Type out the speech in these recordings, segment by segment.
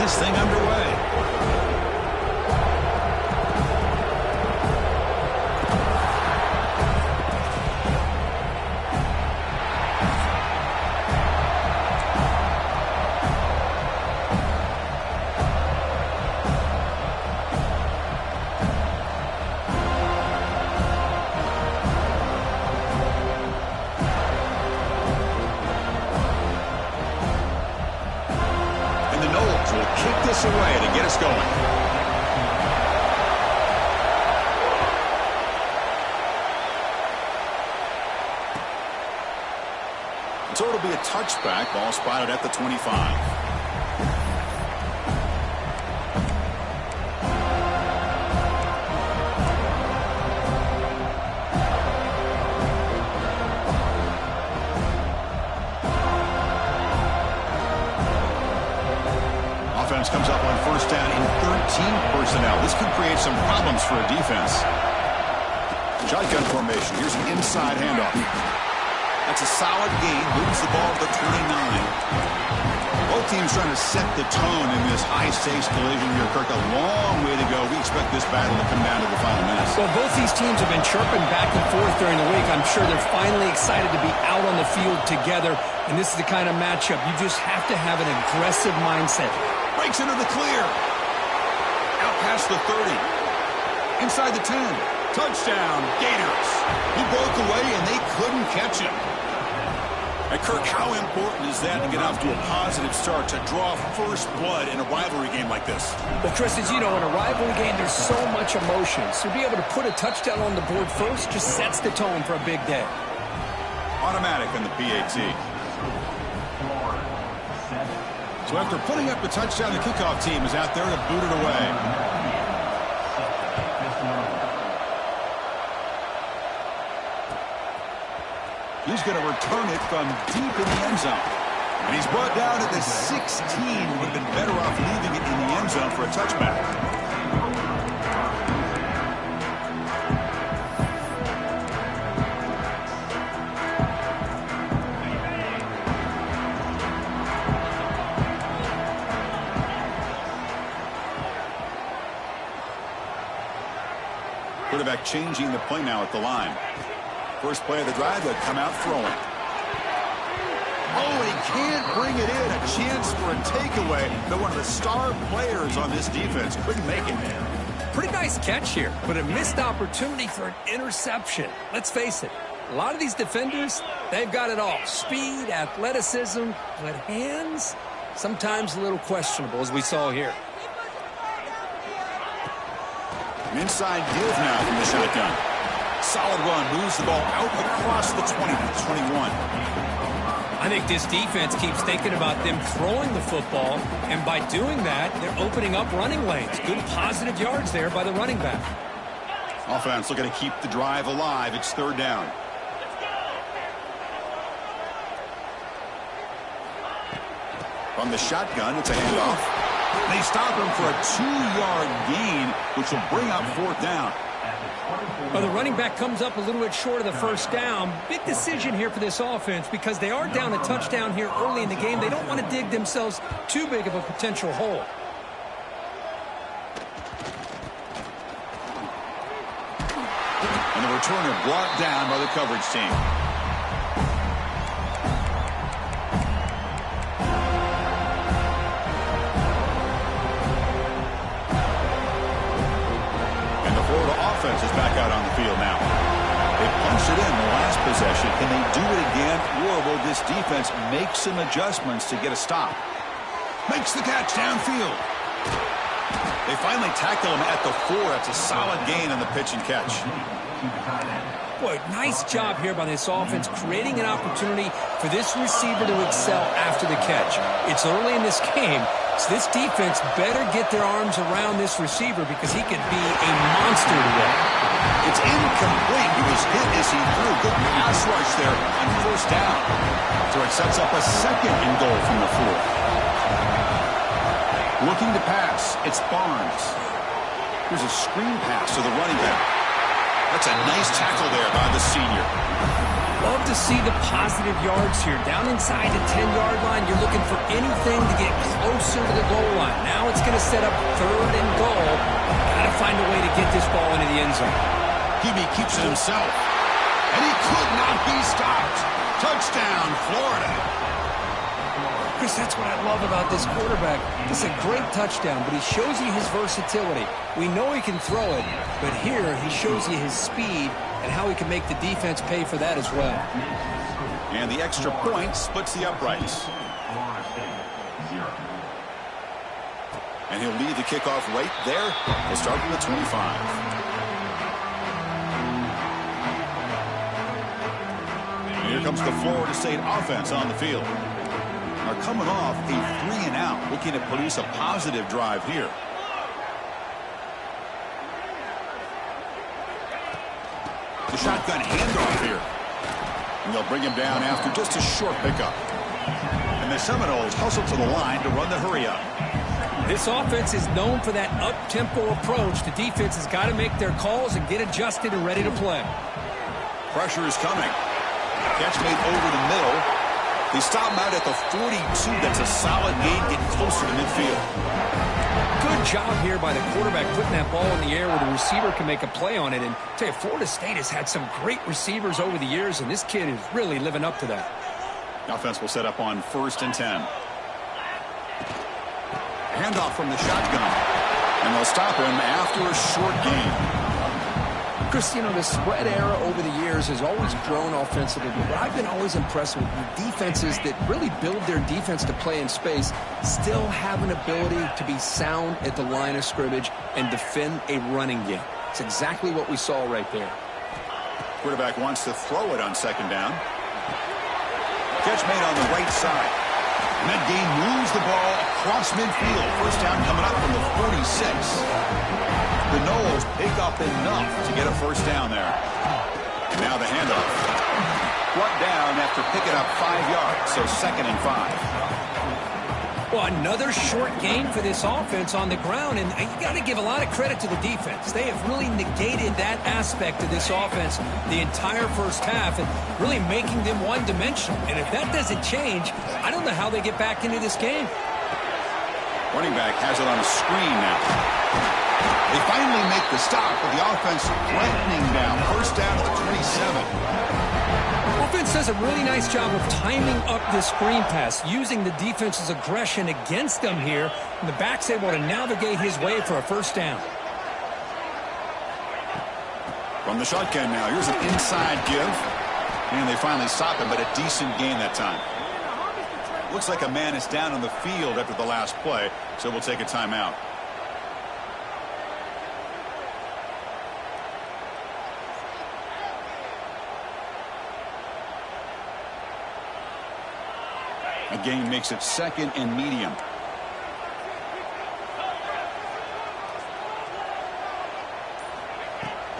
this thing underway. Away to get us going. So it'll be a touchback. Ball spotted at the 25. Comes up on first down in 13 personnel. This could create some problems for a defense. Shotgun formation. Here's an inside handoff. That's a solid gain. Moves the ball to the 29. Both teams trying to set the tone in this high-stakes collision here. Kirk, a long way to go. We expect this battle to come down to the final minutes. Well, both these teams have been chirping back and forth during the week. I'm sure they're finally excited to be out on the field together. And this is the kind of matchup you just have to have an aggressive mindset. Breaks into the clear. Out past the 30. Inside the 10. Touchdown, Gators. He broke away, and they couldn't catch him. And Kirk, how important is that to get off to a positive start, to draw first blood in a rivalry game like this? Well, Chris, as you know, in a rivalry game, there's so much emotion. So to be able to put a touchdown on the board first just sets the tone for a big day. Automatic on the PAT. So after putting up a touchdown, the kickoff team is out there to boot it away. He's going to return it from deep in the end zone. And he's brought down at the 16. Would have been better off leaving it in the end zone for a touchback. Quarterback changing the play now at the line. First play of the drive, they'll come out throwing. Oh, he can't bring it in. A chance for a takeaway. But one of the star players on this defense couldn't make it. Pretty nice catch here, but a missed opportunity for an interception. Let's face it, a lot of these defenders, they've got it all. Speed, athleticism, but hands, sometimes a little questionable, as we saw here. An inside give now from the shotgun. Solid run. Moves the ball out across the 20 to 21. I think this defense keeps thinking about them throwing the football, and by doing that, they're opening up running lanes. Good positive yards there by the running back. Offense looking to keep the drive alive. It's third down. From the shotgun, it's a handoff. They stop him for a 2-yard gain, which will bring up fourth down. Well, the running back comes up a little bit short of the first down. Big decision here for this offense because they are down a touchdown here early in the game. They don't want to dig themselves too big of a potential hole. And the returner brought down by the coverage team. Offense is back out on the field now. They punched it in the last possession. Can they do it again, or will this defense make some adjustments to get a stop? Makes the catch downfield. They finally tackle him at the 4. That's a solid gain on the pitch and catch. Boy, nice job here by this offense, creating an opportunity for this receiver to excel after the catch. It's early in this game, so this defense better get their arms around this receiver because he could be a monster today. It's incomplete. He was hit as he threw. Good pass rush there on first down. So it sets up a second and goal from the 4. Looking to pass, it's Barnes. Here's a screen pass to the running back. That's a nice tackle there by the senior. Love to see the positive yards here. Down inside the 10-yard line, you're looking for anything to get closer to the goal line. Now to set up 3rd and goal. Got to find a way to get this ball into the end zone. Hebe keeps it himself. And he could not be stopped. Touchdown, Florida. Chris, that's what I love about this quarterback. It's a great touchdown, but he shows you his versatility. We know he can throw it, but here he shows you his speed and how he can make the defense pay for that as well. And the extra point splits the uprights. And he'll lead the kickoff right there. He'll start from the 25. And here comes the Florida State offense on the field. Are coming off a 3-and-out, looking to produce a positive drive here. The shotgun handoff here. And they'll bring him down after just a short pickup. And the Seminoles hustle to the line to run the hurry-up. This offense is known for that up-tempo approach. The defense has got to make their calls and get adjusted and ready to play. Pressure is coming. Catch made over the middle. They stop him out at the 42. That's a solid gain, getting closer to midfield. Good job here by the quarterback putting that ball in the air where the receiver can make a play on it. And I tell you, Florida State has had some great receivers over the years, and this kid is really living up to that. The offense will set up on 1st and 10. Handoff from the shotgun. And they'll stop him after a short gain. Chris, you know, the spread era over the years has always grown offensively, but I've been always impressed with the defenses that really build their defense to play in space, still have an ability to be sound at the line of scrimmage and defend a running game. It's exactly what we saw right there. Quarterback wants to throw it on 2nd down. Catch made on the right side. And that gain moves the ball across midfield. 1st down coming up from the 46. The Noles pick up enough to get a 1st down there. And now the handoff. Brought down after picking up 5 yards, so 2nd and 5. Well, another short gain for this offense on the ground, and you got to give a lot of credit to the defense. They have really negated that aspect of this offense the entire 1st half and really making them one-dimensional. And if that doesn't change, I don't know how they get back into this game. Running back has it on a screen now. They finally make the stop, but the offense threatening down. 1st down at the 27. Offense does a really nice job of timing up this screen pass, using the defense's aggression against them here, and the back's able to navigate his way for a 1st down. From the shotgun now, here's an inside give. And they finally stop him, but a decent gain that time. Looks like a man is down on the field after the last play, so we'll take a timeout. A gain makes it 2nd and medium.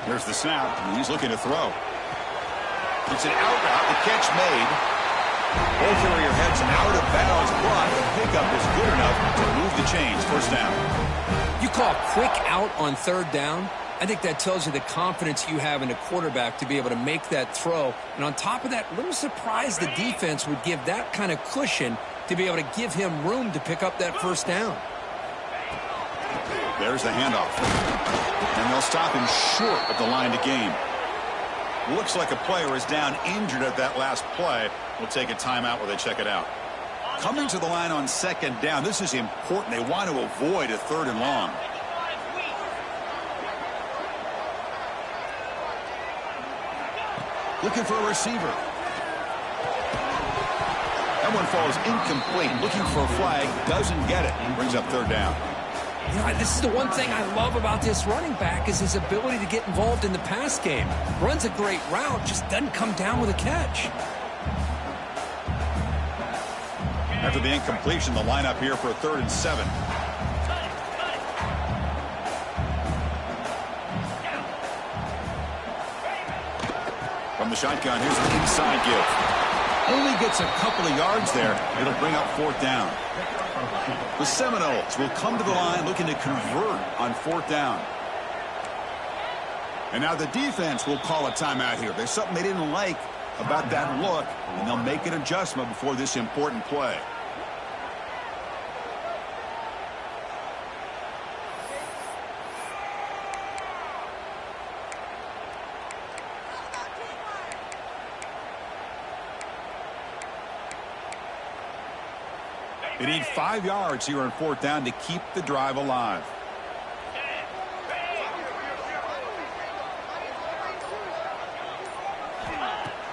Here's the snap, and he's looking to throw. It's an out route. The catch made. Ball carrier heads out of bounds, but the pickup is good enough to move the chains. 1st down. You call quick out on 3rd down. I think that tells you the confidence you have in a quarterback to be able to make that throw. And on top of that, a little surprised the defense would give that kind of cushion to be able to give him room to pick up that 1st down. There's the handoff. And they'll stop him short of the line to gain. Looks like a player is down injured at that last play. We'll take a timeout while they check it out. Coming to the line on 2nd down, this is important. They want to avoid a 3rd and long. Looking for a receiver. That one falls incomplete. Looking for a flag. Doesn't get it. Brings up 3rd down. You know, this is the one thing I love about this running back is his ability to get involved in the pass game. Runs a great route, just doesn't come down with a catch. After the incompletion, the lineup here for a 3rd and 7. From the shotgun, here's an inside give. Only gets a couple of yards there. It'll bring up 4th down. The Seminoles will come to the line looking to convert on 4th down. And now the defense will call a timeout here. There's something they didn't like about that look, and they'll make an adjustment before this important play. They need 5 yards here on 4th down to keep the drive alive.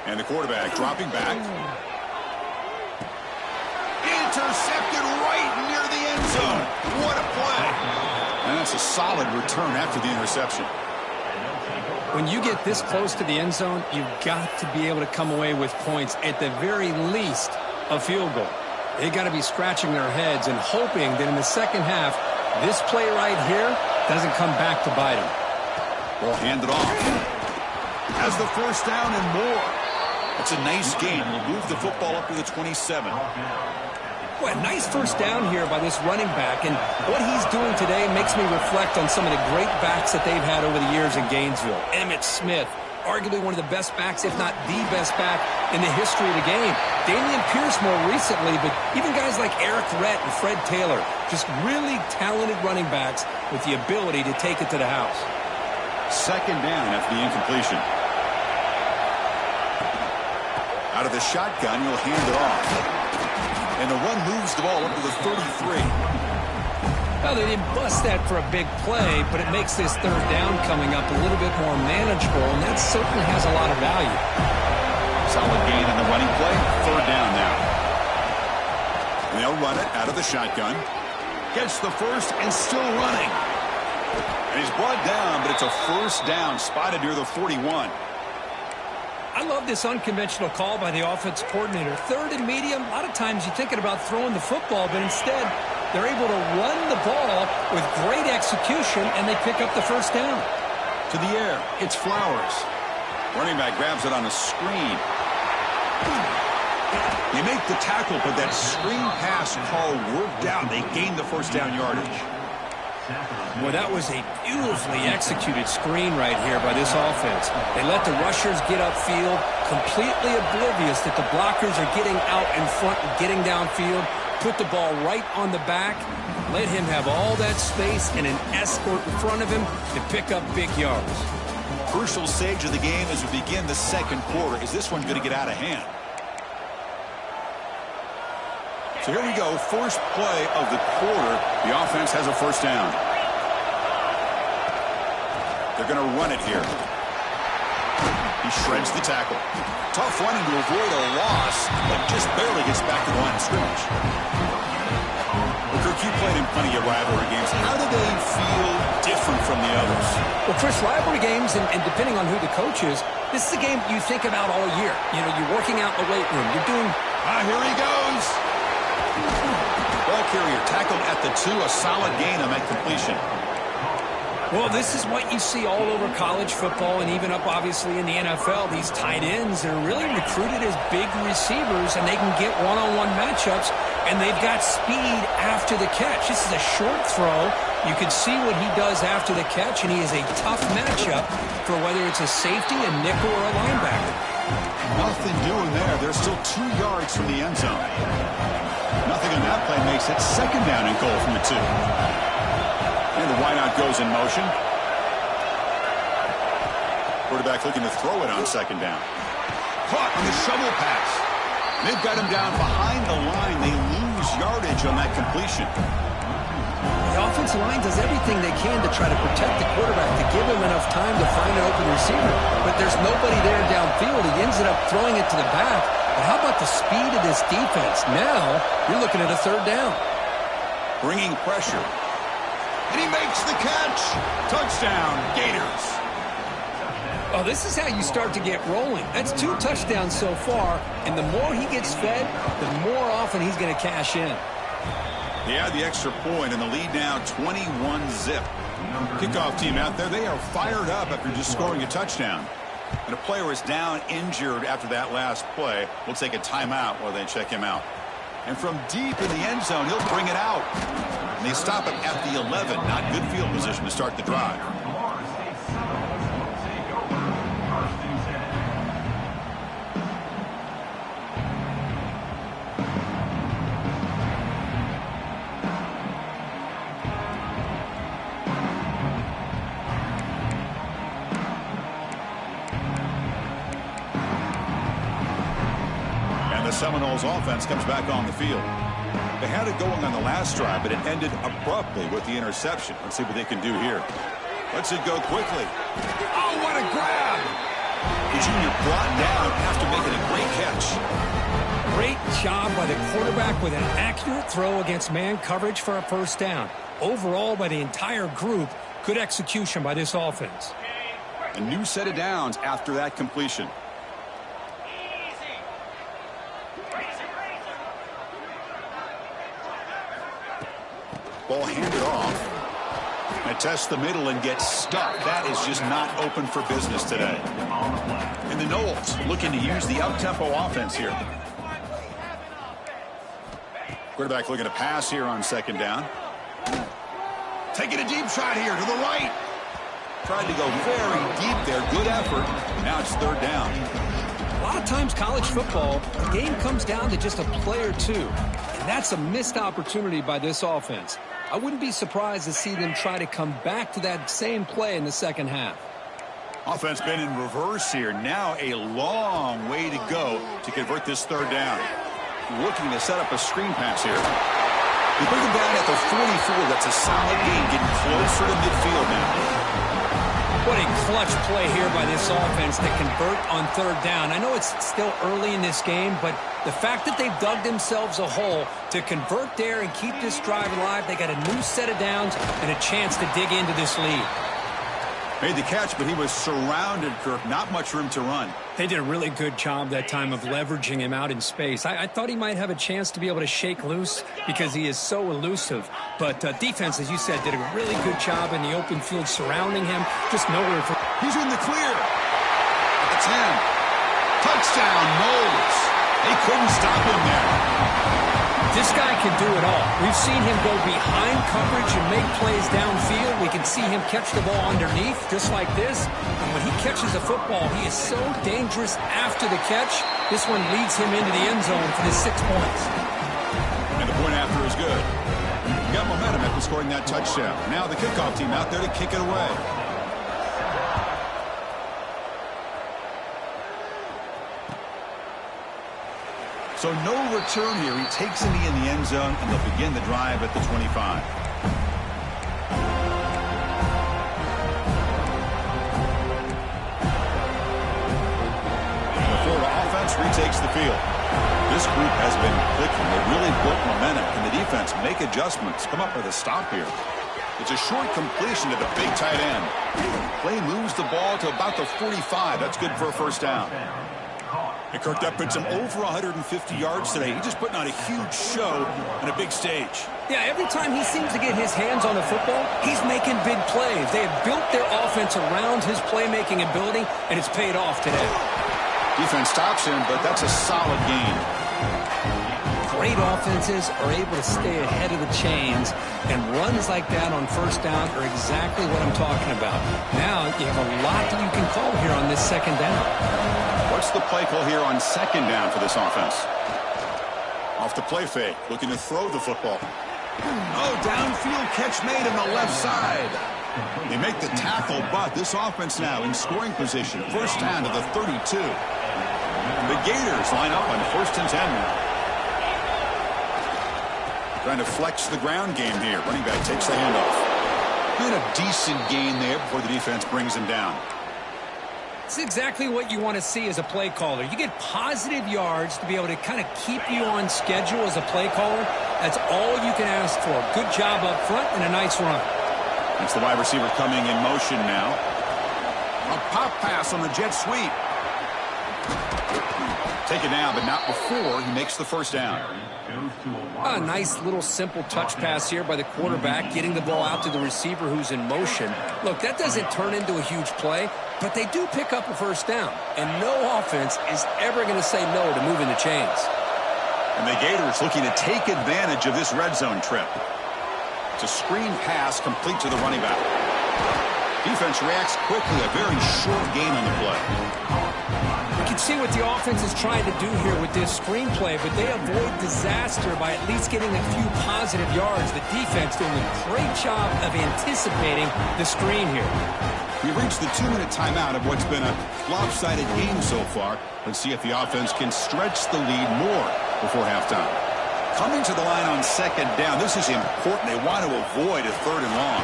And the quarterback dropping back. Intercepted right near the end zone. What a play. And that's a solid return after the interception. When you get this close to the end zone, you've got to be able to come away with points, at the very least, a field goal. They got to be scratching their heads and hoping that in the second half, this play right here doesn't come back to bite them. Ball handed off. Has the first down and more. It's a nice gain. We'll move the football up to the 27. Boy, a nice first down here by this running back, and what he's doing today makes me reflect on some of the great backs that they've had over the years in Gainesville. Emmitt Smith, arguably one of the best backs, if not the best back in the history of the game. Dameon Pierce more recently, but even guys like Eric Rhett and Fred Taylor, just really talented running backs with the ability to take it to the house. Second down after the incompletion. Out of the shotgun, he'll hand it off. And the run moves the ball up to the 33. Well, they didn't bust that for a big play, but it makes this third down coming up a little bit more manageable, and that certainly has a lot of value. Solid gain on the running play. Third down now. And they'll run it out of the shotgun. Gets the first and still running. And he's brought down, but it's a first down spotted near the 41. I love this unconventional call by the offense coordinator. Third and medium, a lot of times you're thinking about throwing the football, but instead they're able to run the ball with great execution, and they pick up the first down. To the air, it's Flowers. Running back grabs it on a screen. They make the tackle, but that screen pass call worked out. They gained the first down yardage. Well, that was a beautifully executed screen right here by this offense. They let the rushers get upfield, completely oblivious that the blockers are getting out in front and getting downfield, put the ball right on the back, let him have all that space and an escort in front of him to pick up big yards. Crucial stage of the game as we begin the second quarter. Is this one going to get out of hand? So here we go, first play of the quarter. The offense has a first down. They're going to run it here. He shreds the tackle. Tough running to avoid a loss, but just barely gets back to the line of scrimmage. Well, Kirk, you played in plenty of rivalry games. How do they feel different from the others? Well, Chris, rivalry games, and depending on who the coach is, this is a game you think about all year. You know, you're working out in the weight room. You're doing... Here he goes. Ball carrier tackled at the 2. A solid gain on that completion. Well, this is what you see all over college football and even up, obviously, in the NFL. These tight ends are really recruited as big receivers, and they can get one-on-one matchups, and they've got speed after the catch. This is a short throw. You can see what he does after the catch, and he is a tough matchup for whether it's a safety, a nickel, or a linebacker. Nothing doing there. They're still 2 yards from the end zone. Nothing on that play makes it second down and goal from the 2. And the wideout goes in motion. Quarterback looking to throw it on second down. Caught on the shovel pass. They've got him down behind the line. They lose yardage on that completion. The offensive line does everything they can to try to protect the quarterback, to give him enough time to find an open receiver. But there's nobody there downfield. He ends up throwing it to the back. But how about the speed of this defense? Now you're looking at a third down. Bringing pressure. And he makes the catch. Touchdown, Gators. Oh, this is how you start to get rolling. That's 2 touchdowns so far, and the more he gets fed, the more often he's going to cash in. They add the extra point, and the lead now 21-zip. Kickoff team out there, they are fired up after just scoring a touchdown. And a player is down injured after that last play. We'll take a timeout while they check him out. And from deep in the end zone, he'll bring it out. And they stop him at the 11. Not good field position to start the drive. And the Seminoles offense comes back on the field. They had it going on the last drive, but it ended abruptly with the interception. Let's see what they can do here. Lets it go quickly. Oh, what a grab! The junior brought down after making a great catch. Great job by the quarterback with an accurate throw against man coverage for a first down. Overall, by the entire group, good execution by this offense. A new set of downs after that completion. Ball handed off. And tests the middle and gets stuck. That is just not open for business today. And the Noles looking to use the up-tempo offense here. Quarterback looking to pass here on second down. Taking a deep shot here to the right. Tried to go very deep there. Good effort. Now it's third down. A lot of times college football, the game comes down to just a play or two. And that's a missed opportunity by this offense. I wouldn't be surprised to see them try to come back to that same play in the second half. Offense been in reverse here. Now a long way to go to convert this third down. Looking to set up a screen pass here. They bring him down at the 44. That's a solid gain, getting closer to midfield now. What a clutch play here by this offense to convert on third down. I know it's still early in this game, but the fact that they've dug themselves a hole to convert there and keep this drive alive, they got a new set of downs and a chance to dig into this lead. Made the catch, but he was surrounded, Kirk. Not much room to run. They did a really good job that time of leveraging him out in space. I thought he might have a chance to be able to shake loose because he is so elusive. But defense, as you said, did a really good job in the open field surrounding him. Just nowhere for... He's in the clear. At the 10. Touchdown, Noles. They couldn't stop him there. This guy can do it all. We've seen him go behind coverage and make plays downfield. We can see him catch the ball underneath, just like this. And when he catches a football, he is so dangerous after the catch. This one leads him into the end zone for the 6 points. And the point after is good. He got momentum after scoring that touchdown. Now the kickoff team out there to kick it away. So no return here. He takes a knee in the end zone, and they'll begin the drive at the 25. The Florida offense retakes the field. This group has been clicking. They really built momentum. Can the defense make adjustments? Come up with a stop here. It's a short completion to the big tight end. Play moves the ball to about the 45. That's good for a first down. And Kirk, that puts him over 150 yards today. He's just putting on a huge show on a big stage. Yeah, every time he seems to get his hands on the football, he's making big plays. They have built their offense around his playmaking ability, and it's paid off today. Defense stops him, but that's a solid gain. Great offenses are able to stay ahead of the chains, and runs like that on first down are exactly what I'm talking about. Now you have a lot that you can call here on this second down. What's the play call here on second down for this offense? Off the play fake, looking to throw the football. Oh, downfield catch made on the left side. They make the tackle, but this offense now in scoring position. First down to the 32. The Gators line up on first and 10 now. Trying to flex the ground game here. Running back takes the handoff. And a decent gain there before the defense brings him down. It's exactly what you want to see as a play caller. You get positive yards to be able to kind of keep you on schedule as a play caller. That's all you can ask for. Good job up front and a nice run. That's the wide receiver coming in motion now. A pop pass on the jet sweep. Taken down, but not before he makes the first down. A nice little simple touch pass here by the quarterback, getting the ball out to the receiver who's in motion. Look, that doesn't turn into a huge play, but they do pick up a first down. And no offense is ever going to say no to moving the chains. And the Gators looking to take advantage of this red zone trip. It's a screen pass complete to the running back. Defense reacts quickly, a very short gain on the play. You can see what the offense is trying to do here with this screenplay, but they avoid disaster by at least getting a few positive yards. The defense doing a great job of anticipating the screen here. We reached the 2-minute timeout of what's been a lopsided game so far. Let's see if the offense can stretch the lead more before halftime. Coming to the line on second down. This is important. They want to avoid a third and long.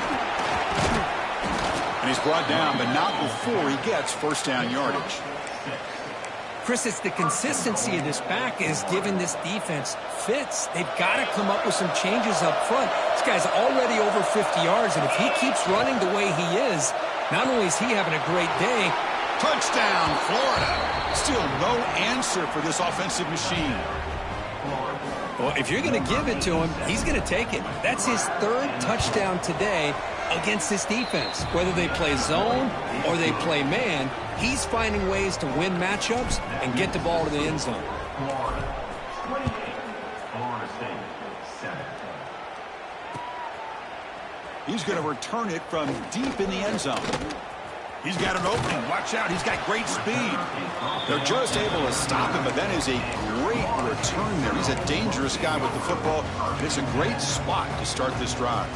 And he's brought down, but not before he gets first down yardage. Chris, it's the consistency of this back is giving this defense fits. They've got to come up with some changes up front. This guy's already over 50 yards, and if he keeps running the way he is, not only is he having a great day. Touchdown, Florida. Still no answer for this offensive machine. Well, if you're going to give it to him, he's going to take it. That's his third touchdown today against this defense. Whether they play zone or they play man, he's finding ways to win matchups and get the ball to the end zone. He's going to return it from deep in the end zone. He's got an opening. Watch out. He's got great speed. They're just able to stop him, but that is a great return there. He's a dangerous guy with the football, and it's a great spot to start this drive.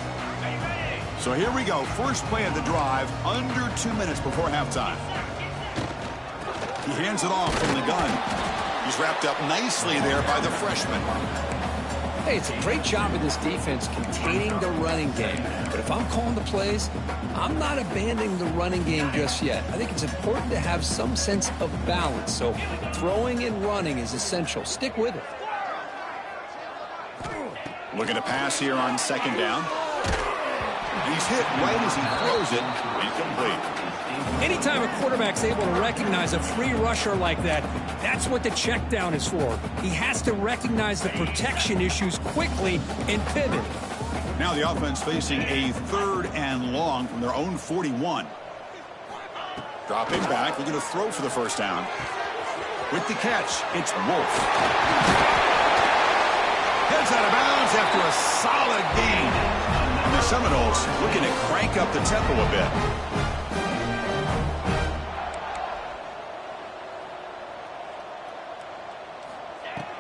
So here we go. First play of the drive, under 2 minutes before halftime. He hands it off from the gun. He's wrapped up nicely there by the freshman. Hey, it's a great job of this defense containing the running game. But if I'm calling the plays, I'm not abandoning the running game just yet. I think it's important to have some sense of balance. So throwing and running is essential. Stick with it. Looking to pass here on second down. He's hit right as he throws it. Incomplete. Anytime a quarterback's able to recognize a free rusher like that, that's what the check down is for. He has to recognize the protection issues quickly and pivot. Now the offense facing a third and long from their own 41. Dropping back, looking to throw for the first down. With the catch, it's Wolf. Heads out of bounds after a solid gain. And the Seminoles looking to crank up the tempo a bit.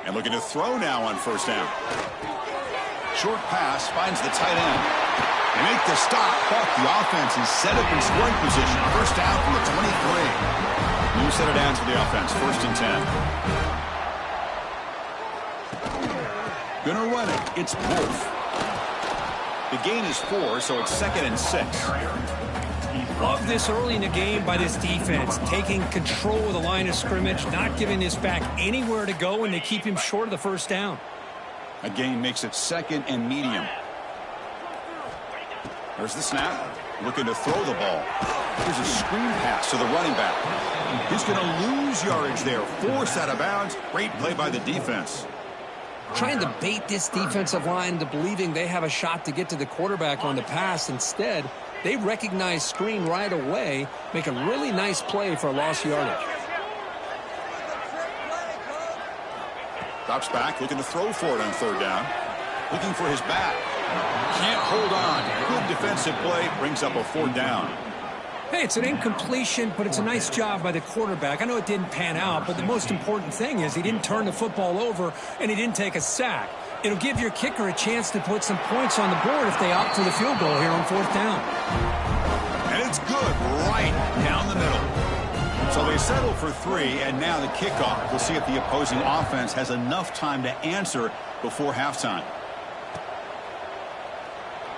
And looking to throw now on first down. Short pass finds the tight end. They make the stop, but the offense is set up in scoring position. First down from the 23. New set of downs for the offense. First and 10. Gonna run it. It's Wolf. The gain is 4, so it's second and 6. Love this early in the game by this defense, taking control of the line of scrimmage, not giving this back anywhere to go, and they keep him short of the first down. A gain makes it second and medium. There's the snap. Looking to throw the ball. Here's a screen pass to the running back. He's going to lose yardage there. Forced out of bounds. Great play by the defense. Trying to bait this defensive line into believing they have a shot to get to the quarterback on the pass. Instead, they recognize screen right away, make a really nice play for a lost yardage. Drops back, looking to throw for it on third down. Looking for his back. Can't hold on. Good defensive play. Brings up a fourth down. Hey, it's an incompletion, but it's a nice job by the quarterback. I know it didn't pan out, but the most important thing is he didn't turn the football over and he didn't take a sack. It'll give your kicker a chance to put some points on the board if they opt for the field goal here on fourth down. And it's good right down the middle. So they settle for 3, and now the kickoff. We'll see if the opposing offense has enough time to answer before halftime.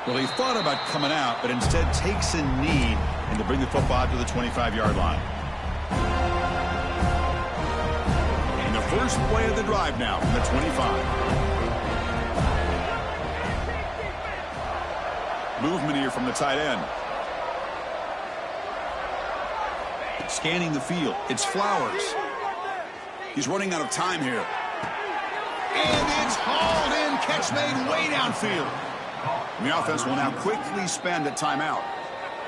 Well, he thought about coming out, but instead takes a knee and to bring the football out to the 25-yard line. And the first play of the drive now from the 25. Movement here from the tight end. Scanning the field. It's Flowers. He's running out of time here. And it's hauled in. Catch made way downfield. And the offense will now quickly spend a timeout.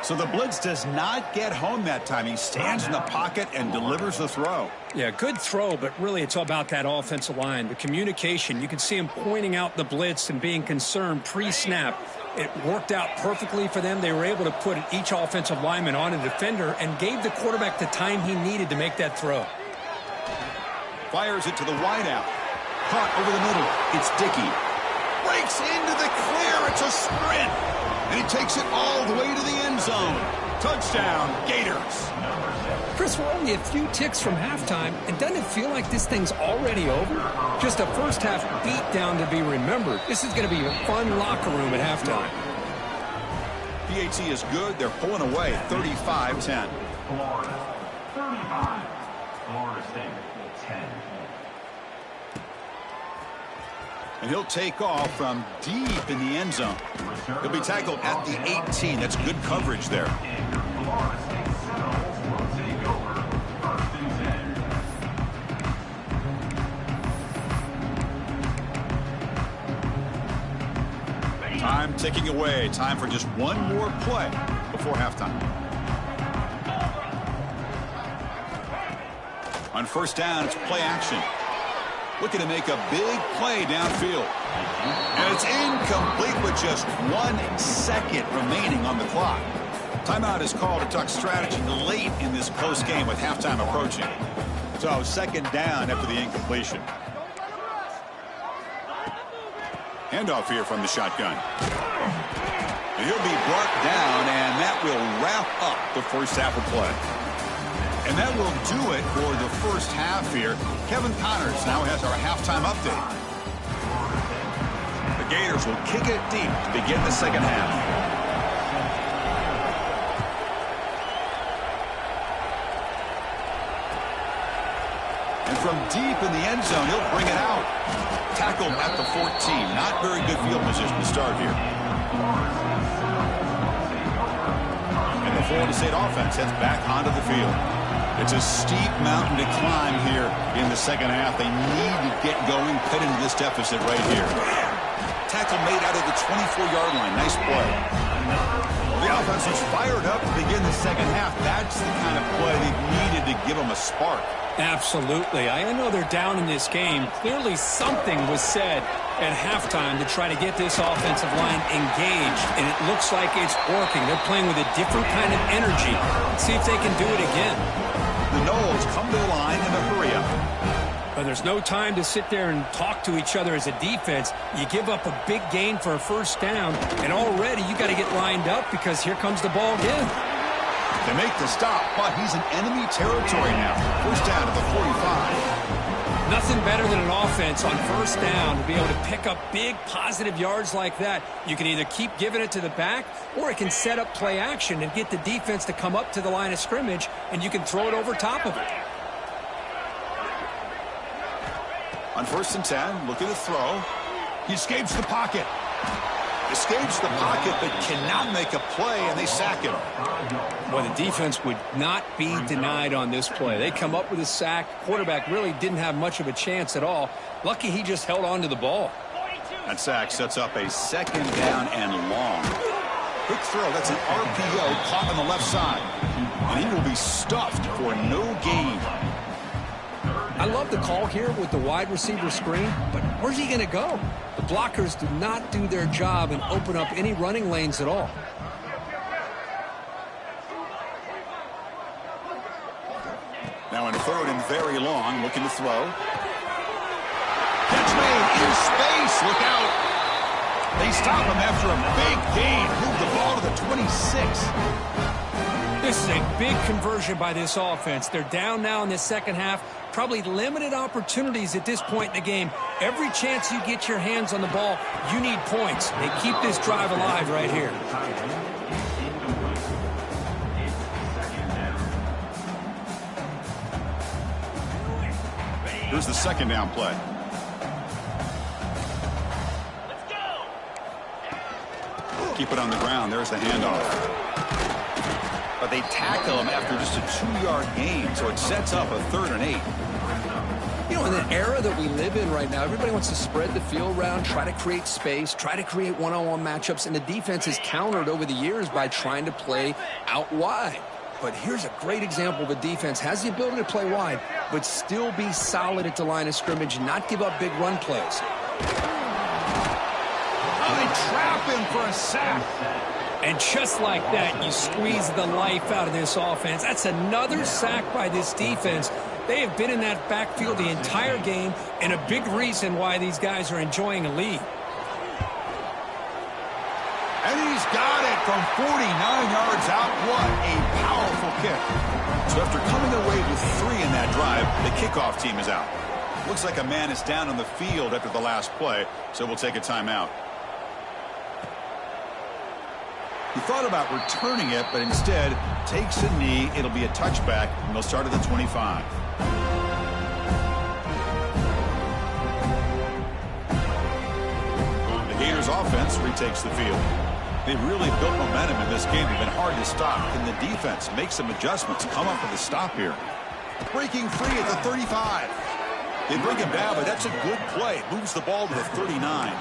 So the blitz does not get home that time. He stands in the pocket and delivers the throw. Yeah, good throw, but really it's all about that offensive line. The communication, you can see him pointing out the blitz and being concerned pre-snap. It worked out perfectly for them. They were able to put each offensive lineman on a defender and gave the quarterback the time he needed to make that throw. Fires it to the wideout. Caught over the middle. It's Dickey. Breaks into the clear. It's a sprint. And he takes it all the way to the end zone. Touchdown, Gators. Chris, we're only a few ticks from halftime, and doesn't it feel like this thing's already over? Just a first-half beatdown to be remembered. This is going to be a fun locker room at halftime. PAT is good. They're pulling away 35-10. Florida, 35. Florida State, 10. And he'll take off from deep in the end zone. He'll be tackled at the 18. That's good coverage there. Florida State Seminoles will take over 1st and 10. Time ticking away. Time for just one more play before halftime. On first down, it's play action. Looking to make a big play downfield. And it's incomplete with just 1 second remaining on the clock. Timeout is called to talk strategy late in this close game with halftime approaching. So second down after the incompletion. Handoff here from the shotgun. And he'll be brought down, and that will wrap up the first half of play. And that will do it for the first half here. Kevin Connors now has our halftime update. The Gators will kick it deep to begin the second half. And from deep in the end zone, he'll bring it out. Tackled at the 14. Not very good field position to start here. And the Florida State offense heads back onto the field. It's a steep mountain to climb here in the second half. They need to get going, cut into this deficit right here. Tackle made out of the 24-yard line. Nice play. The offense is fired up to begin the second half. That's the kind of play they've needed to give them a spark. Absolutely. I know they're down in this game. Clearly something was said at halftime to try to get this offensive line engaged, and it looks like it's working. They're playing with a different kind of energy. Let's see if they can do it again. The Noles come to the line in a hurry up. But there's no time to sit there and talk to each other as a defense. You give up a big gain for a first down, and already you got to get lined up because here comes the ball again. They make the stop, but he's in enemy territory now. First down at the 45. Nothing better than an offense on first down to be able to pick up big positive yards like that. You can either keep giving it to the back, or it can set up play action and get the defense to come up to the line of scrimmage, and you can throw it over top of it. On first and 10, looking to throw. He escapes the pocket. Escapes the pocket, but cannot make a play, and they sack him. Well, the defense would not be denied on this play. They come up with a sack. Quarterback really didn't have much of a chance at all. Lucky he just held on to the ball. That sack sets up a second down and long. Quick throw. That's an RPO caught on the left side. And he will be stuffed for no gain. I love the call here with the wide receiver screen, but where's he going to go? The blockers do not do their job and open up any running lanes at all. Now in third and very long, looking to throw. Catch made in space. Look out. They stop him after a big gain. Move the ball to the 26. This is a big conversion by this offense. They're down now in the second half. Probably limited opportunities at this point in the game. Every chance you get your hands on the ball, you need points. They keep this drive alive right here. Here's the second down play. Keep it on the ground. There's the handoff. But they tackle him after just a 2-yard gain, so it sets up a 3rd and 8. You know, in the era that we live in right now, everybody wants to spread the field around, try to create space, try to create one-on-one matchups, and the defense is countered over the years by trying to play out wide. But here's a great example of a defense has the ability to play wide, but still be solid at the line of scrimmage and not give up big run plays. Oh, they trap him for a sack. And just like that, you squeeze the life out of this offense. That's another sack by this defense. They have been in that backfield the entire game, and a big reason why these guys are enjoying a lead. And he's got it from 49 yards out. What a powerful kick. So after coming away with 3 in that drive, the kickoff team is out. Looks like a man is down on the field after the last play, so we'll take a timeout. He thought about returning it, but instead takes a knee. It'll be a touchback, and they'll start at the 25. The Gators offense retakes the field. They really built momentum in this game. They've been hard to stop. Can the defense make some adjustments, come up with a stop here? Breaking free at the 35. They bring him down, but that's a good play. Moves the ball to the 39.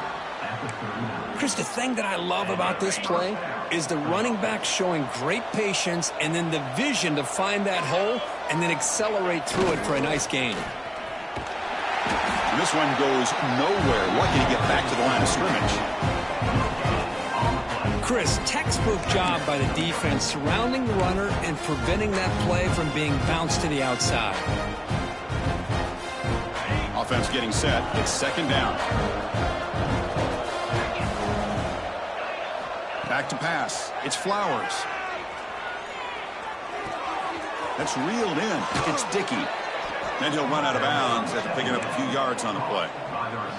Chris, the thing that I love about this play is the running back showing great patience and then the vision to find that hole and then accelerate through it for a nice gain. And this one goes nowhere. Lucky to get back to the line of scrimmage. Chris, textbook job by the defense surrounding the runner and preventing that play from being bounced to the outside. Offense getting set. It's second down. Back to pass. It's Flowers. That's reeled in. It's Dickey. Then he'll run out of bounds after picking up a few yards on the play.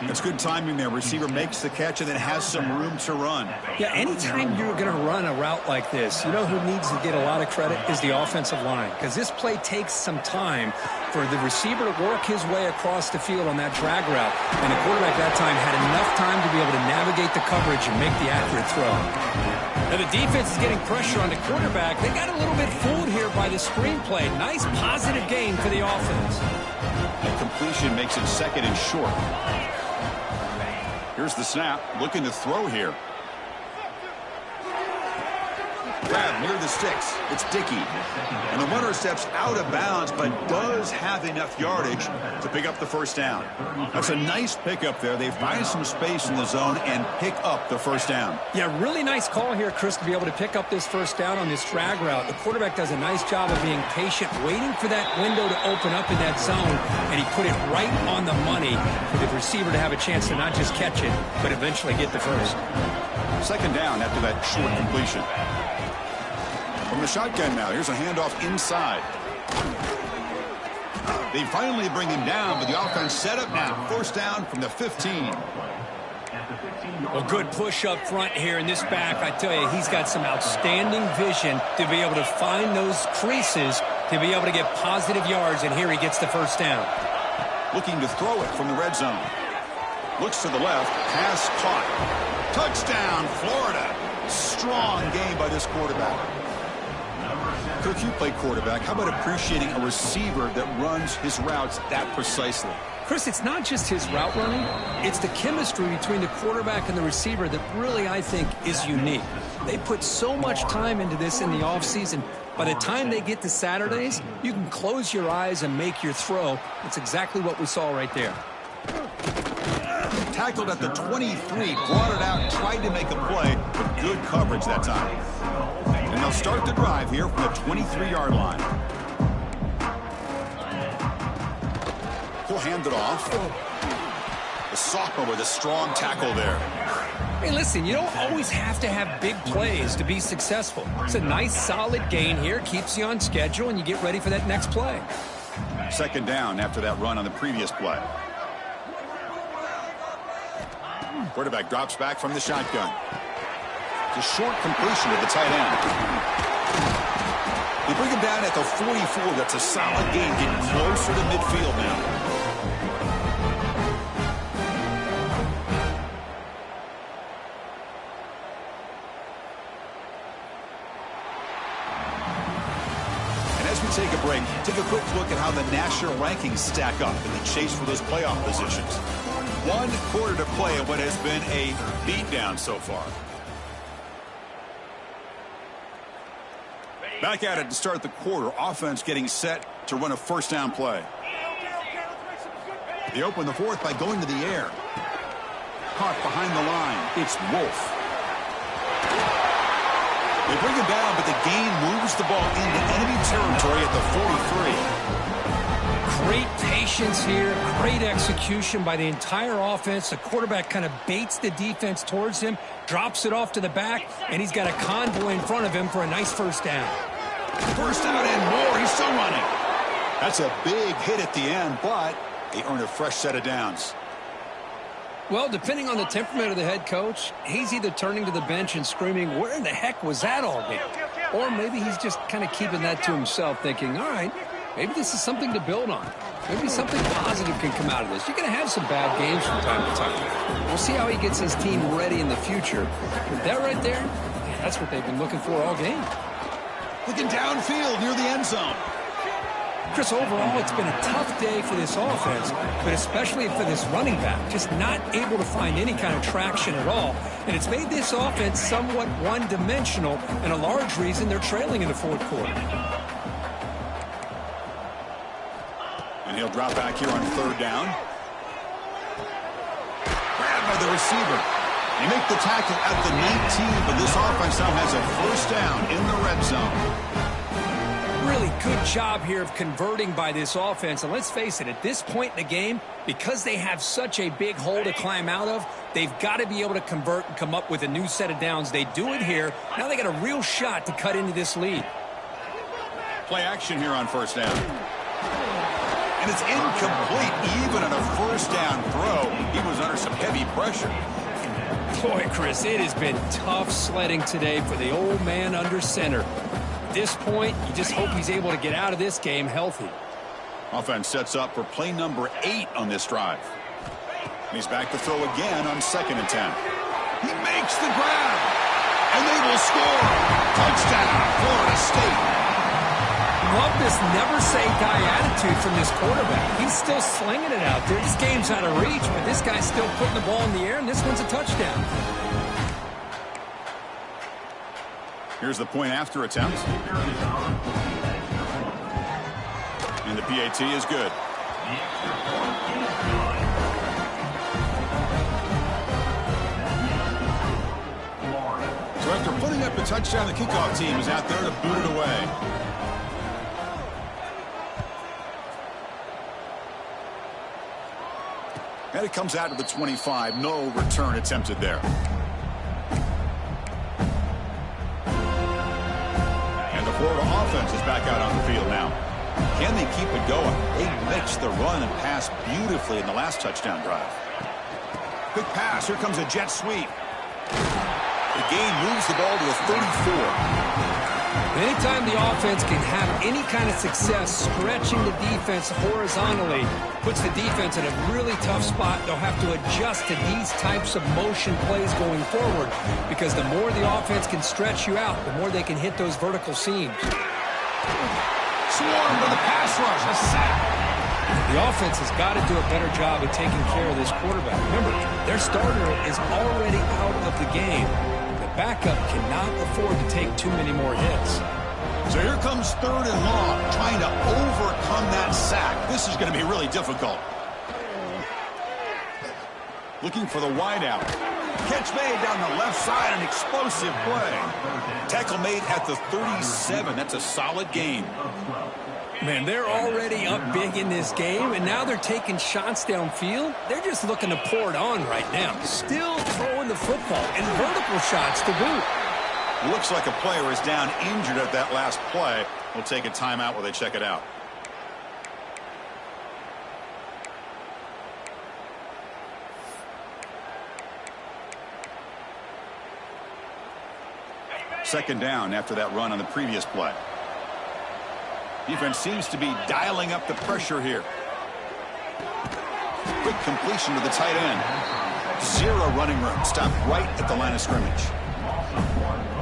That's good timing there. Receiver makes the catch and then has some room to run. Yeah, anytime you're going to run a route like this, you know who needs to get a lot of credit is the offensive line. Because this play takes some time for the receiver to work his way across the field on that drag route. And the quarterback that time had enough time to be able to navigate the coverage and make the accurate throw. Now the defense is getting pressure on the quarterback. They got a little bit fooled here by the screenplay. Nice positive gain for the offense. And completion makes it second and short. Here's the snap. Looking to throw here. Grab near the sticks. It's Dickey. And the runner steps out of bounds, but does have enough yardage to pick up the first down. That's a nice pickup there. They find some space in the zone and pick up the first down. Yeah, really nice call here, Chris, to be able to pick up this first down on this drag route. The quarterback does a nice job of being patient, waiting for that window to open up in that zone, and he put it right on the money for the receiver to have a chance to not just catch it, but eventually get the first. Second down after that short completion. From the shotgun now, here's a handoff inside. They finally bring him down, but the offense set up now. First down from the 15. Well, good push up front here in this back. I tell you, he's got some outstanding vision to be able to find those creases, to be able to get positive yards, and here he gets the first down. Looking to throw it from the red zone. Looks to the left, pass caught. Touchdown, Florida. Strong game by this quarterback. Kirk, you play quarterback. How about appreciating a receiver that runs his routes that precisely? Chris, it's not just his route running. It's the chemistry between the quarterback and the receiver that really, I think, is unique. They put so much time into this in the offseason. By the time they get to Saturdays, you can close your eyes and make your throw. That's exactly what we saw right there. Tackled at the 23, brought it out, tried to make a play, but good coverage that time. And they'll start the drive here from the 23-yard line. He'll hand it off. The sophomore with a strong tackle there. Hey, listen, you don't always have to have big plays to be successful. It's a nice, solid gain here, keeps you on schedule, and you get ready for that next play. Second down after that run on the previous play. Quarterback drops back from the shotgun. It's a short completion to the tight end. They bring him down at the 44. That's a solid gain, getting closer to midfield now. And as we take a break, take a quick look at how the national rankings stack up in the chase for those playoff positions. 1 quarter to play in what has been a beatdown so far. Back at it to start the quarter. Offense getting set to run a first down play. They open the fourth by going to the air. Caught behind the line. It's Wolf. They bring him down, but the gain moves the ball into enemy territory at the 43. Great patience here, great execution by the entire offense. The quarterback kind of baits the defense towards him, drops it off to the back, and he's got a convoy in front of him for a nice first down. First down and more. He's still running. That's a big hit at the end, but they earn a fresh set of downs. Well, depending on the temperament of the head coach, he's either turning to the bench and screaming, where in the heck was that all game? Or maybe he's just kind of keeping that to himself, thinking, all right, maybe this is something to build on. Maybe something positive can come out of this. You're going to have some bad games from time to time. We'll see how he gets his team ready in the future. But that right there, that's what they've been looking for all game. Looking downfield near the end zone. Chris, overall, it's been a tough day for this offense, but especially for this running back, just not able to find any kind of traction at all. And it's made this offense somewhat one-dimensional, and a large reason they're trailing in the fourth quarter. And he'll drop back here on third down. Grabbed by the receiver. They make the tackle at the 19, but this offense now has a first down in the red zone. Really good job here of converting by this offense. And let's face it, at this point in the game, because they have such a big hole to climb out of, they've got to be able to convert and come up with a new set of downs. They do it here. Now they got a real shot to cut into this lead. Play action here on first down. And it's incomplete. Even on a first down throw, he was under some heavy pressure. Boy, Chris, it has been tough sledding today for the old man under center. At this point, you just hope he's able to get out of this game healthy. Offense sets up for play number 8 on this drive. And he's back to throw again on 2nd and 10. He makes the grab, and they will score. Touchdown, Florida State. Love this never-say-die attitude from this quarterback. He's still slinging it out there. This game's out of reach, but this guy's still putting the ball in the air, and this one's a touchdown. Here's the point after attempt. And the PAT is good. So after putting up the touchdown, the kickoff team is out there to boot it away. And it comes out to the 25. No return attempted there. Florida offense is back out on the field now. Can they keep it going? They mixed the run and pass beautifully in the last touchdown drive. Quick pass. Here comes a jet sweep. The gain moves the ball to the 34. Anytime the offense can have any kind of success stretching the defense horizontally, puts the defense in a really tough spot. They'll have to adjust to these types of motion plays going forward, because the more the offense can stretch you out, the more they can hit those vertical seams. Swarm with a pass rush, a sack. The offense has got to do a better job of taking care of this quarterback. Remember, their starter is already out of the game. Backup cannot afford to take too many more hits. So here comes 3rd and long, trying to overcome that sack. This is going to be really difficult. Looking for the wideout. Catch made down the left side, an explosive play. Tackle made at the 37. That's a solid gain. Man, they're already up big in this game, and now they're taking shots downfield. They're just looking to pour it on right now. Still throwing the football, and vertical shots to boot. Looks like a player is down injured at that last play. We'll take a timeout while they check it out. Second down after that run on the previous play. Defense seems to be dialing up the pressure here. Quick completion to the tight end. Zero running room. Stopped right at the line of scrimmage.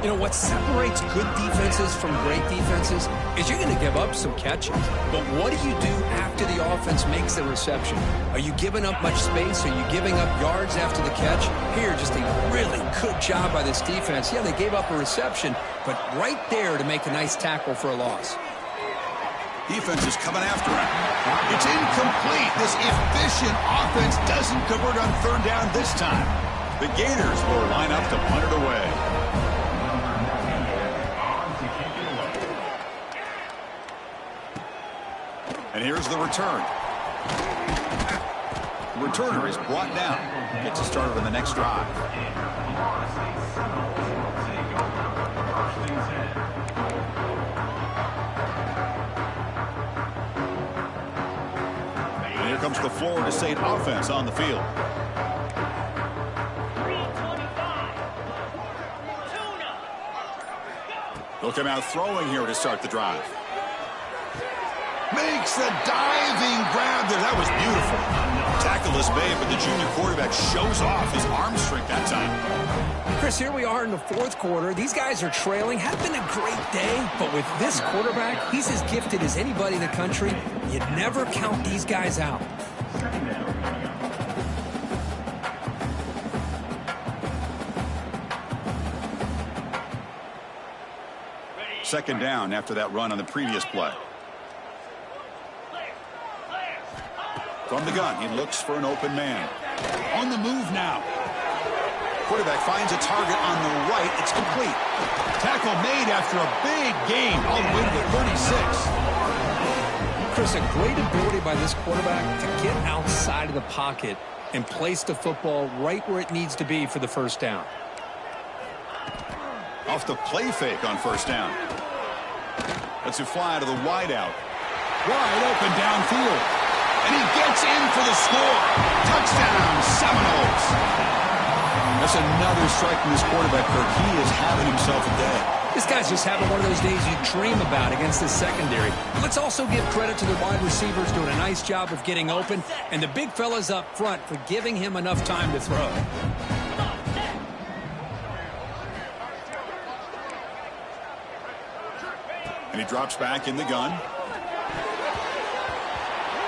You know, what separates good defenses from great defenses is you're going to give up some catches. But what do you do after the offense makes the reception? Are you giving up much space? Are you giving up yards after the catch? Here, just a really good job by this defense. Yeah, they gave up a reception, but right there to make a nice tackle for a loss. Defense is coming after him. It's incomplete. This efficient offense doesn't convert on 3rd down this time. The Gators will line up to punt it away. And here's the return. The returner is brought down. Gets us started on the next drive. And here comes the Florida State offense on the field. They'll come out throwing here to start the drive. Makes the diving grab there. That was beautiful. Tackle is made, but the junior quarterback shows off his arm strength that time. Chris, here we are in the fourth quarter. These guys are trailing. Had been a great day, but with this quarterback, he's as gifted as anybody in the country. You never count these guys out. Second down after that run on the previous play. From the gun, he looks for an open man. On the move now. Quarterback finds a target on the right. It's complete. Tackle made after a big gain all the way to the 36. Chris, a great ability by this quarterback to get outside of the pocket and place the football right where it needs to be for the first down. Off the play fake on first down. Lets it fly to the wideout. Wide open downfield. And he gets in for the score. Touchdown, Seminoles. That's another strike from this quarterback, Kirk. He is having himself a day. This guy's just having one of those days you dream about against the secondary. Let's also give credit to the wide receivers doing a nice job of getting open, and the big fellas up front for giving him enough time to throw. And he drops back in the gun.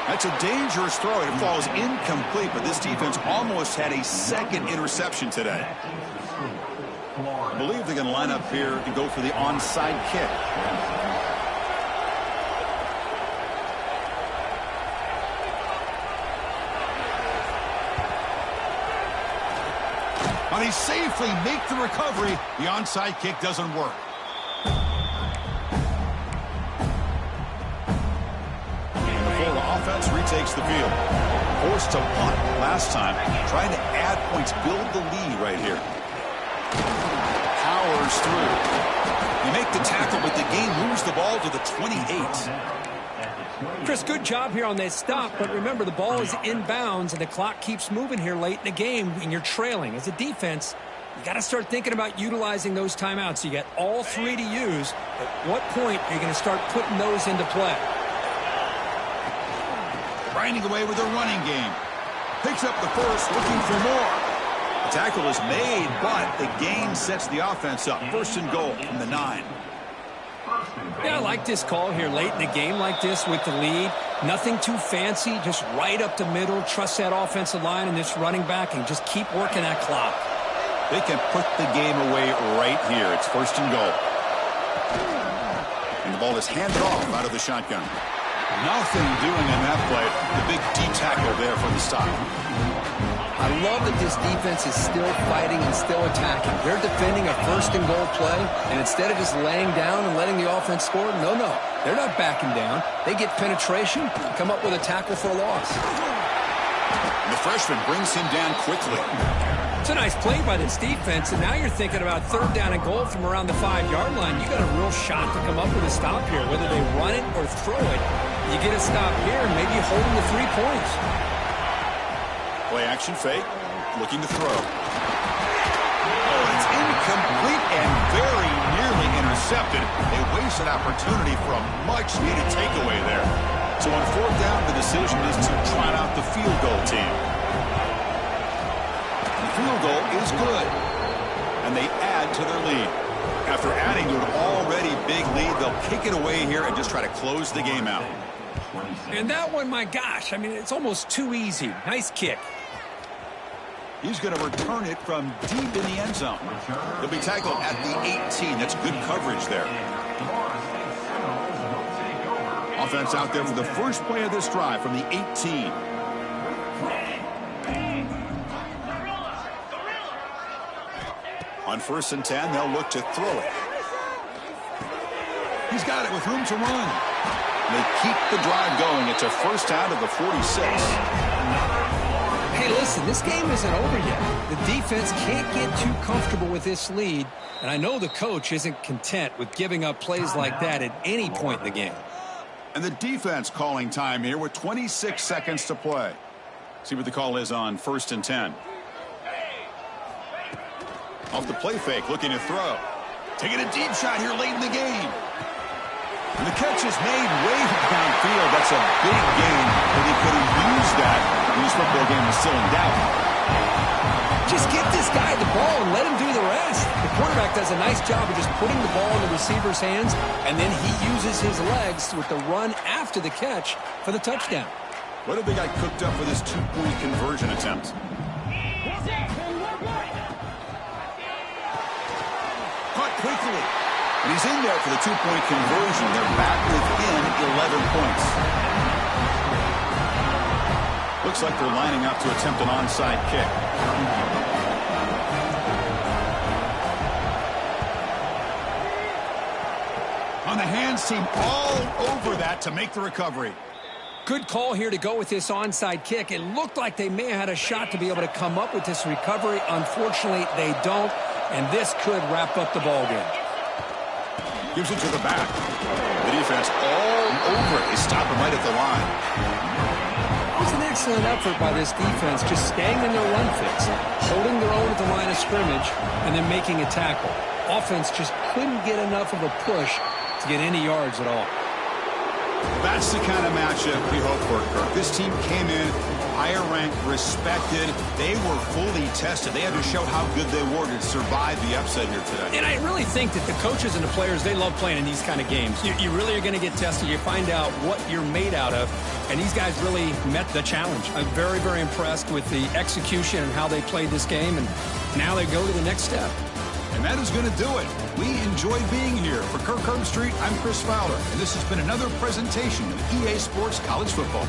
That's a dangerous throw. It falls incomplete, but this defense almost had a second interception today. I believe they're going to line up here and go for the onside kick. But they safely make the recovery. The onside kick doesn't work. Offense retakes the field. Forced to punt last time. Trying to add points, build the lead right here. Powers through. They make the tackle, but the game moves the ball to the 28. Chris, good job here on that stop, but remember the ball is inbounds and the clock keeps moving here late in the game and you're trailing. As a defense, you got to start thinking about utilizing those timeouts. You got all three to use. At what point are you going to start putting those into play? Grinding away with a running game. Picks up the first, looking for more. The tackle is made, but the gain sets the offense up. First and goal from the 9. Yeah, I like this call here late in the game like this with the lead. Nothing too fancy, just right up the middle. Trust that offensive line and this running back and just keep working that clock. They can put the game away right here. It's first and goal. And the ball is handed off out of the shotgun. Nothing doing in that play. The big D tackle there for the stop. I love that this defense is still fighting and still attacking. They're defending a first and goal play, and instead of just laying down and letting the offense score, no. They're not backing down. They get penetration and come up with a tackle for a loss. And the freshman brings him down quickly. It's a nice play by this defense, and now you're thinking about third down and goal from around the 5-yard line. You got a real shot to come up with a stop here, whether they run it or throw it. You get a stop here and maybe hold them to 3 points. Play action fake, looking to throw. Oh, it's incomplete and very nearly intercepted. A wasted opportunity for a much-needed takeaway there. So on fourth down, the decision is to trot out the field goal team. The field goal is good, and they add to their lead. After adding to an already big lead, they'll kick it away here and just try to close the game out. And that one, my gosh, I mean, it's almost too easy. Nice kick. He's going to return it from deep in the end zone. He'll be tackled at the 18. That's good coverage there. Offense out there for the first play of this drive from the 18. On first and 10, they'll look to throw it. He's got it with room to run. They keep the drive going. It's a first down to the 46. Hey, listen, this game isn't over yet. The defense can't get too comfortable with this lead, and I know the coach isn't content with giving up plays like that at any point in the game. And the defense calling time here with 26 seconds to play. See what the call is on 1st and 10. Off the play fake, looking to throw. Taking a deep shot here late in the game. And the catch is made way downfield. That's a big gain, but he could have used that when his football game was still in doubt. Just get this guy the ball and let him do the rest. The quarterback does a nice job of just putting the ball in the receiver's hands, and then he uses his legs with the run after the catch for the touchdown. What have they got cooked up for this two-point conversion attempt? Caught quickly. And he's in there for the two-point conversion. They're back within 11 points. Looks like they're lining up to attempt an onside kick. On the hands team all over that to make the recovery. Good call here to go with this onside kick. It looked like they may have had a shot to be able to come up with this recovery. Unfortunately, they don't, and this could wrap up the ball game. Gives it to the back. The defense all over it. They stop him right at the line. It was an excellent effort by this defense, just staying in their run fix, holding their own at the line of scrimmage, and then making a tackle. Offense just couldn't get enough of a push to get any yards at all. That's the kind of matchup we hope for, Kirk. This team came in higher ranked, respected. They were fully tested. They had to show how good they were to survive the upset here today. And I really think that the coaches and the players, they love playing in these kind of games. You really are going to get tested. You find out what you're made out of. And these guys really met the challenge. I'm very, very impressed with the execution and how they played this game. And now they go to the next step. And that is going to do it. We enjoy being here. For Kirk Herbstreit, I'm Chris Fowler, and this has been another presentation of EA Sports College Football.